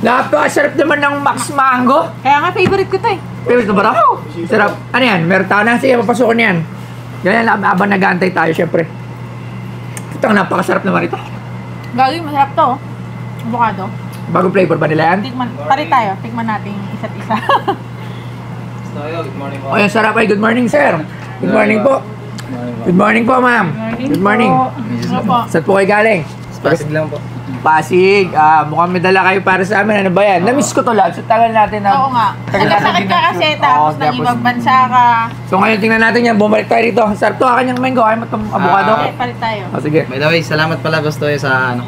Napakasarap naman ng Max Mango. Kaya nga, favorite ko to eh. Favorite mo ba ito? Sarap. Ano yan? Meron tao na. Sige, papasukin yan. Ganyan, habang nag-aantay tayo, syempre. Ito, napakasarap naman ito. Gagawin, masarap to. Avocado. Bagong flavor ba nila yan? Pari tayo. Tikman natin isa't isa. Good morning po. O, yan, sarap ay. Good morning, sir. Good morning po. Good morning po, ma'am. Good morning. Ano po? Saan po kayo galing? Pasig lang po. Pasig. Mukhang may dala kayo para sa amin. Ano ba yan? Na-miss ko to lang. So, tagal natin na. Oo nga. Nagkasakit ka kasi, tapos nang ibang bansa ka. So, ngayon tingnan natin yan. Bumalik tayo rito. Sarap to. Kanyang mango. Ayaw mo itong avocado. Okay, palit tayo. Sige. By the way, salamat pala gusto sa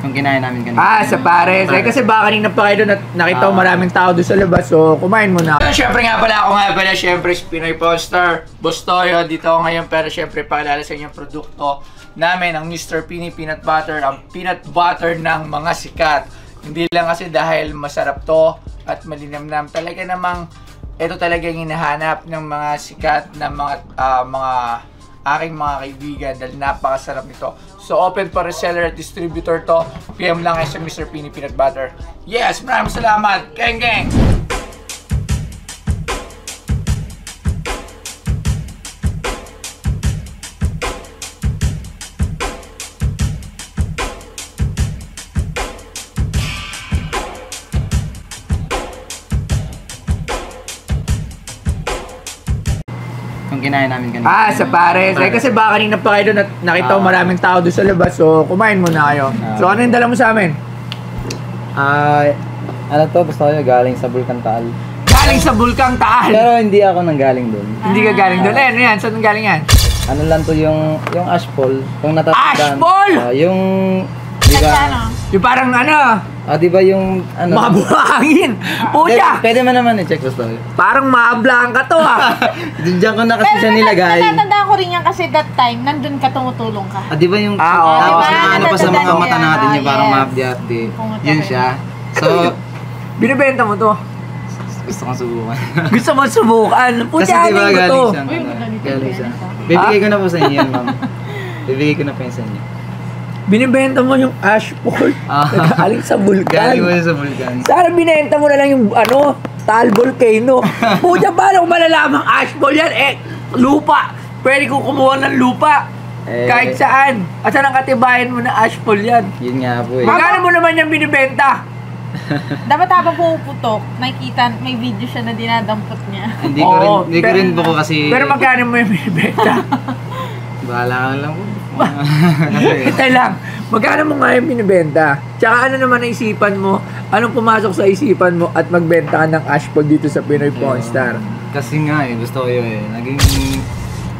yung kinain namin kanina. Sa Pares. Kasi baka kanina pa kayo doon at nakita ko maraming tao doon sa labas. So, kumain muna. Siyempre nga pala, siyempre, Pinoy Poster, Bustoyo. Dito ako ngayon, pero siyempre, paalala sa inyong produkto namin, ang Mr. Pini Peanut Butter, ang peanut butter ng mga sikat. Hindi lang kasi dahil masarap to at malinamnam. Talaga namang, ito talaga yung hinahanap ng mga sikat na mga aking mga kaibigan dahil napakasarap nito. So, open for reseller at distributor to. PM lang kayo sa Mr. Pini Peanut Butter. Yes, maraming salamat. Geng, geng! Kinain namin kanina. Sa Pares. Kasi baka kanina pa kayo doon at nakita ko maraming tao doon sa labas. So, kumain muna kayo. So, ano yung dala mo sa amin? Ano to? Basta kayo galing sa Bulkan Taal. Galing sa Bulkang Taal! Pero hindi ako nang galing doon. Hindi ka galing doon. Ano yan? Saan galing yan? Ano lang to yung ashball. Kung natatandaan. Ashball! Yung, di ba? Yung parang ano? Di ba yung ano? Mabuhangin! Puya! Pwede man naman i-check basta. Parang mablangka to Diyan ko na kasi siya nilagay. Natatandaan ko rin yan kasi that time, nandun ka, tumutulong ka. Di ba yung oo. tapos Diba? yung ano pa sa mga mata natin yung parang Yes. mabdi-abdi. Yun siya. So, Binibenta mo to. gusto kong subukan. Gusto mo subukan? Kasi Puya, di ba ko to. galing siya? Uy, madali to, Galing siya. benta. Bibigay ko na po sa inyo yan, ma'am. Bibigay ko na po yun sa inyo. Binibenta mo yung ashball. Nagaling sa Galing mo bulkan. yun sa Bulkan. Sana binenta mo na lang yung Taal Volcano. Puya, paano ko malalaman ashball yan? Lupa. Pwede ko kumuha ng lupa. Kahit saan. Asan ang katibayan mo na ashball yan? Yun nga po eh. Magkano mo naman yung binibenta? Dapat habang pumuputok, nakikita, may video siya na dinadampot niya. Hindi ko rin po kasi... Pero magkano mo yung binibenta? Bahala ka lang po. Ito lang. Magkano mo nga yung binibenta? Tsaka ano naman naisipan mo? Anong pumasok sa isipan mo at magbenta ka ng ashball dito sa Pinoy Pornstar? Kasi nga gusto ko yun eh.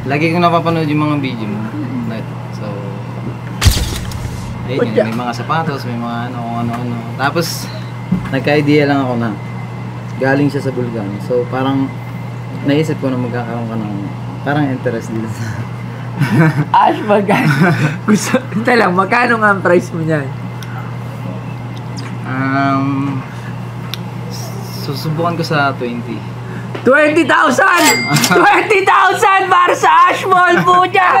Lagi ko napapanood yung mga video mo. So, ayun yun, may mga sapatos, may mga ano. Tapos, nagka-idea lang ako na galing siya sa Bulkan. So, parang naisip ko na magkakaroon ka ng parang interest dito sa... Ashball, gusto, ito lang, magkano nga ang price mo niyan? Susubukan ko sa 20. 20,000! 20,000 para sa ashball, puja!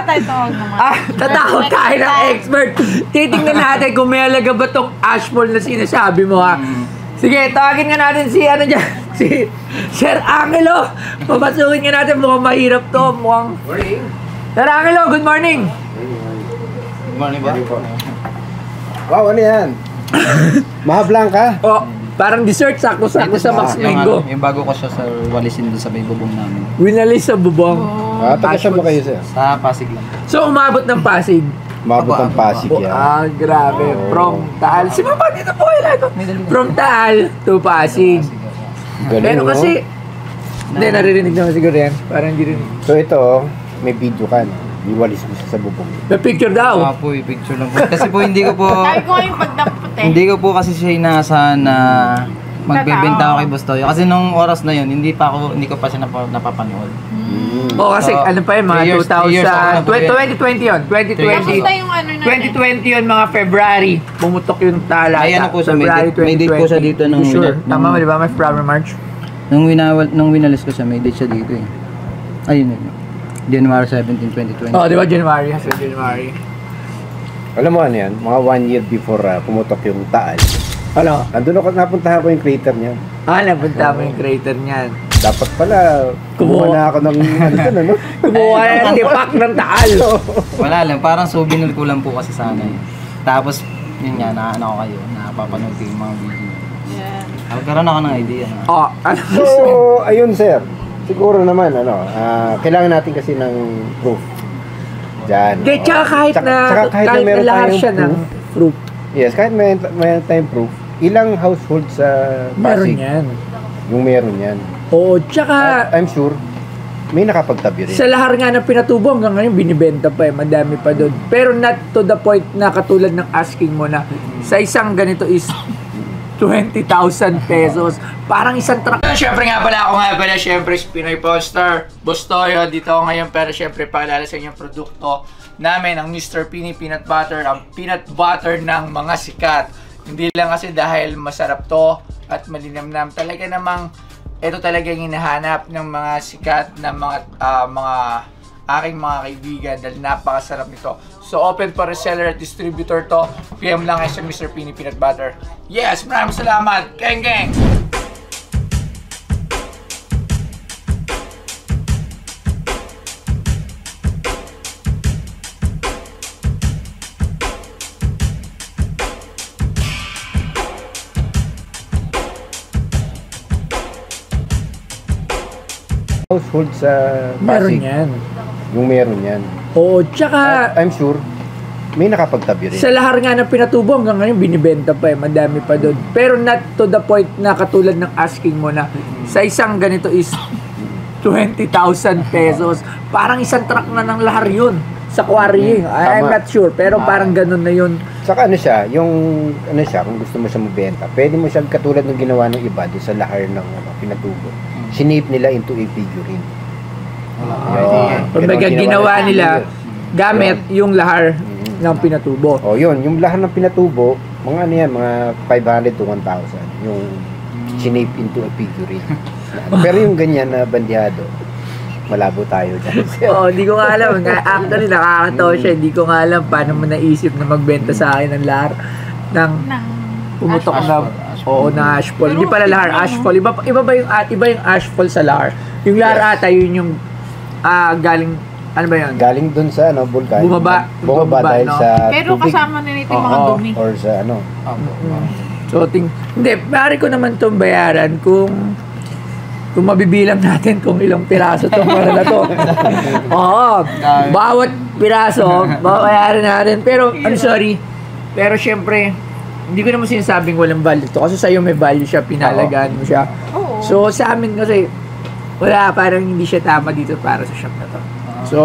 Tatawag tayo ng expert. Titingnan natin kung may halaga ba tong ashball na sinasabi mo, ha? Sige, tawagin nga natin si si Sir Angelo. Papasukin nga natin, mukhang mahirap to. Morning. Sir Angelo, good morning. Good morning ba? Wow, ano yan? Mahablang ka? Parang dessert, sakto-sakto sa Max Mango. Yung bago ko siya sa walisin doon sa may bubong namin. Winalis sa bubong. Taga saan ba kayo, sir? Sa Pasig lang. So, umabot ng Pasig. Umabot ang Pasig yan. Grabe. From Taal. Si Mama, dito po kayo lang. From Taal to Pasig. Galing, Pero no? kasi, hindi, naririnig naman siguro yan. Parang hindi rin. So ito, may video ka. Iwalis mo siya sa bubong. May picture daw. Po, picture lang po. Kasi po hindi ko po... Sabi ko yung pagdampot eh. Hindi ko po kasi siya inaasahan na magbebenta ako kay Bustoyo. Kasi nung oras na yun, hindi ko pa siya napapanood. Kasi So, ano pa yun, mga 2020 yun. 2020. Kamusta yung ano na 2020 yun, mga February. Pumutok yung tala. May ano po siya, February may date po siya dito nung... Sure. Tama mo, di ba? May February, March. Nung winalis ko siya, may date siya dito eh. Ayun yun. January 17, 2020. Di ba? January. Kasi January. Alam mo ano yan? Mga 1 year before pumutok yung Taal. Ano? Andun ako, napuntahan ko yung crater niya. Napunta mo yung creator niyan. Dapat pala, kumuha na ako ng ano dun, ano? Kumuha na ng tipak ng taal. Wala lang, parang souvenir ko lang po kasi sana eh. Tapos, yun nga, naano ko kayo, napapanood ko yung mga video. Yeah. Nagkaroon ako ng idea na. Ano? So, ayun sir. Siguro naman, kailangan natin kasi ng proof. Diyan. Hindi, tsaka kahit na meron lahar tayong siya ng proof. Yes, kahit meron tayong proof, ilang household sa Meron Pasig yan. yung meron yan. Oo, tsaka I'm sure, may nakapagtabi rin. sa lahar nga ng pinatubo hanggang ngayon binibenta pa madami pa doon. Pero not to the point na katulad ng asking mo na sa isang ganito is 20,000 pesos. Parang isang truck. Siyempre nga pala, siyempre Pinoy Poster, Bustoyo, dito ako ngayon, pero siyempre paalala sa inyong produkto namin, ang Mr. Pini Peanut Butter, ang peanut butter ng mga sikat. Hindi lang kasi dahil masarap to at malinamnam, talaga namang ito talaga yung hinahanap ng mga sikat na mga aking mga kaibigan dahil napakasarap nito. So open for reseller at distributor to. PM lang kayo sa Mr. Pini Peanut Butter. Yes, maraming salamat. Gang gang! Household sa Meron Pasig yan. yung meron yan. Oo, tsaka I'm sure, may nakapagtabi rin. sa lahar nga ng pinatubo hanggang ngayon binibenta pa madami pa doon. Pero not to the point na katulad ng asking mo na sa isang ganito is 20,000 pesos. Parang isang truck na ng lahar yun sa quarry. I'm Tama. not sure, pero parang ganun na yun. Saka kung gusto mo siya mabenta, pwede mo siya katulad ng ginawa ng iba doon sa lahar ng pinatubo. Sinape nila into a figurine. Kumbaga ginawa nila gamit yung lahar ng pinatubo. Yun, yung lahar ng pinatubo, mga mga 500 to 1,000, yung sinape into a figurine. Pero yung ganyan na bandihado, malabo tayo dyan. Hindi ko nga alam. Actually, nakakatawa siya. Hindi ko nga alam paano mo naisip na magbenta sa akin ng lahar ng pumutok na na ashfall. Hindi pala lahar, ashfall. Iba yung ashfall sa lahar. Yung lahar ata, yun yung galing, ano ba yun? Galing dun sa vulkan. Bumaba, dahil no? sa Pero tubig kasama na nito yung mga dumi. or sa So, hindi, maaari ko naman itong bayaran kung mabibilang natin kung ilang piraso itong para na to. Bawat piraso, babayaran natin. Pero, I'm sorry. Pero, syempre, hindi ko naman sinasabing walang value to. Kasi sa'yo may value siya, pinalagaan mo siya. Oo. So, sa amin kasi, wala, parang hindi siya tama dito para sa shop na to. So,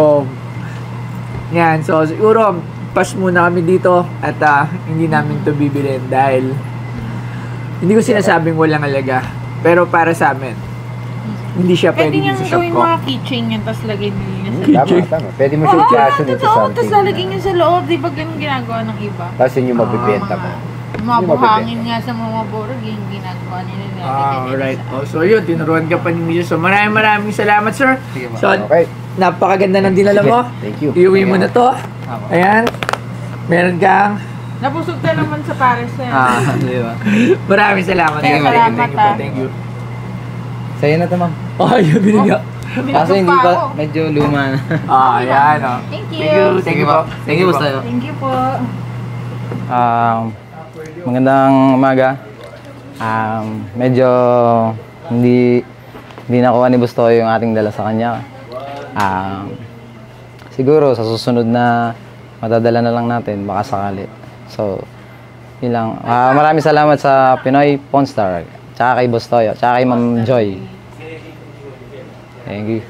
yan. So, siguro, pass muna kami dito at hindi namin to bibilin dahil hindi ko sinasabing walang alaga. Pero para sa amin, hindi siya Pwede pwede niyang dito sa shop gawin ko. mga keychain yan, tapos lagay nila sa Tama. Pwede mo siyang fashion into totoo, something. tapos lalagay niya sa loob. Di ba ganun ginagawa ng iba? Tapos yun yung mabibenta mo. Mga buhangin nga sa mga borg, yung ginagawa nila. Alright. So yun, tinuruan ka pa ni Mrs. So maraming salamat, sir. Sige ba? So, Okay. napakaganda ng dinala mo. Thank you. Iuwi mo na to. Ayan. Meron kang Nabusog ka naman sa Paris na yan. Di ba? maraming salamat. Salamat, Thank you. Sa'yo na to, ma'am. Yun binigyan. Kaso hindi pa, medyo luma na. Ayan. Thank you. Thank you po. Thank you po sa'yo. Thank you po. Magandang umaga. Medyo hindi nakuha ni Bustoy yung ating dala sa kanya. Siguro sa susunod na matadala na lang natin, baka sakali. So, yun lang. Maraming salamat sa Pinoy Pawn Star, tsaka kay Bustoy, tsaka kay Ma'am Joy. Thank you.